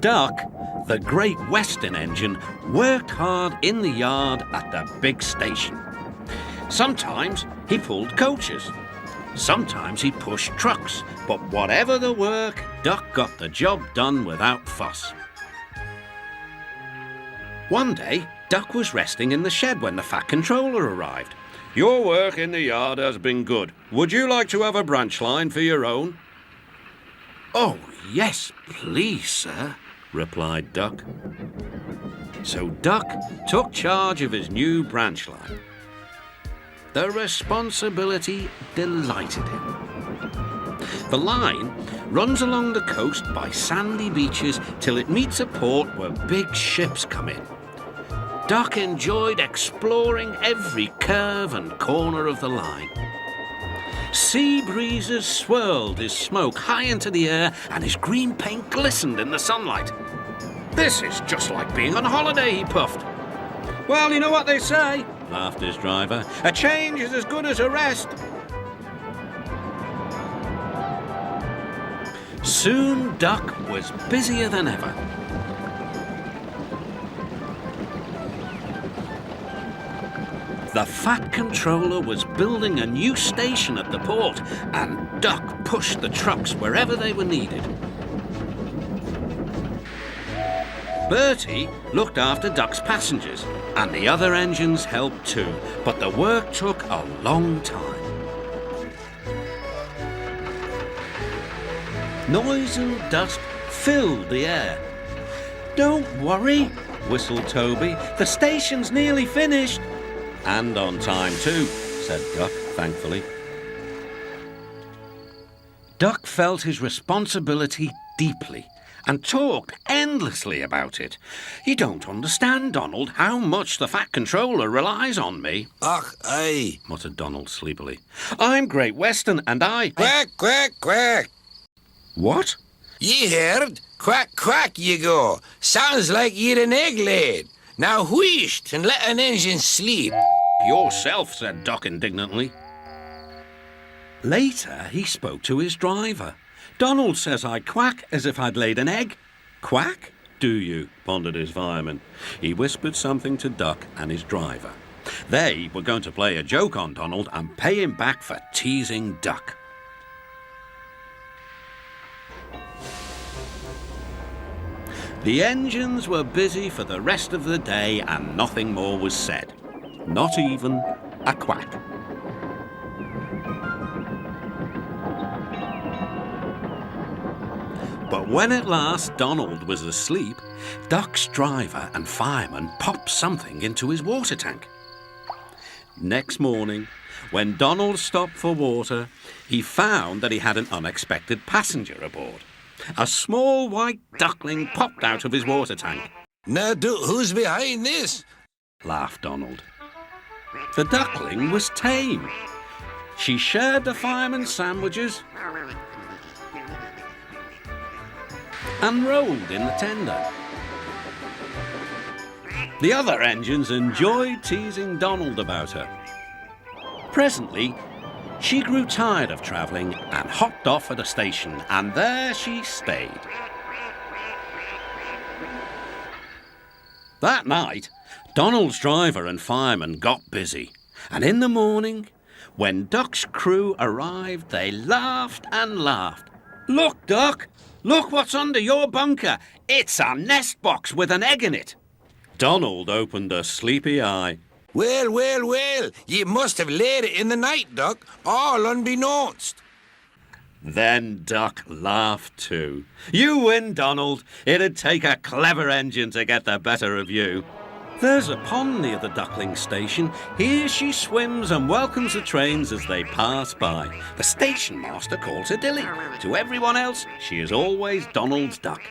Duck, the Great Western engine, worked hard in the yard at the big station. Sometimes he pulled coaches. Sometimes he pushed trucks. But whatever the work, Duck got the job done without fuss. One day, Duck was resting in the shed when the Fat Controller arrived. "Your work in the yard has been good. Would you like to have a branch line for your own?" "Oh, yes, please, sir," replied Duck. So Duck took charge of his new branch line. The responsibility delighted him. The line runs along the coast by sandy beaches till it meets a port where big ships come in. Duck enjoyed exploring every curve and corner of the line. Sea breezes swirled his smoke high into the air and his green paint glistened in the sunlight. "This is just like being on holiday," he puffed. "Well, you know what they say," laughed his driver. "A change is as good as a rest." Soon Duck was busier than ever. The Fat Controller was building a new station at the port, and Duck pushed the trucks wherever they were needed. Bertie looked after Duck's passengers, and the other engines helped too, but the work took a long time. Noise and dust filled the air. "Don't worry," whistled Toby, "the station's nearly finished." "And on time too," said Duck, thankfully. Duck felt his responsibility deeply and talked endlessly about it. "You don't understand, Donald, how much the Fat Controller relies on me." "Och, aye," muttered Donald sleepily. "I'm Great Western and I—" "Quack, quack, quack." "What?" "Ye heard? Quack, quack, ye go. Sounds like ye're an egg laid. Now wheesht and let an engine sleep." "Yourself," said Duck indignantly. Later, he spoke to his driver. "Donald says I quack as if I'd laid an egg." "Quack, do you?" pondered his fireman. He whispered something to Duck and his driver. They were going to play a joke on Donald and pay him back for teasing Duck. The engines were busy for the rest of the day and nothing more was said. Not even a quack. But when at last Donald was asleep, Duck's driver and fireman popped something into his water tank. Next morning, when Donald stopped for water, he found that he had an unexpected passenger aboard. A small white duckling popped out of his water tank. "Now, who's behind this?" laughed Donald. The duckling was tame. She shared the fireman's sandwiches and rolled in the tender. The other engines enjoyed teasing Donald about her. Presently, she grew tired of travelling and hopped off at a station, and there she stayed. That night, Donald's driver and fireman got busy, and in the morning, when Duck's crew arrived, they laughed and laughed. "Look, Duck! Look what's under your bunker! It's a nest box with an egg in it!" Donald opened a sleepy eye. "Well, well, well, ye must have laid it in the night, Duck, all unbeknownst." Then Duck laughed too. "You win, Donald. It'd take a clever engine to get the better of you. There's a pond near the duckling station. Here she swims and welcomes the trains as they pass by. The station master calls her Dilly. To everyone else, she is always Donald's duck."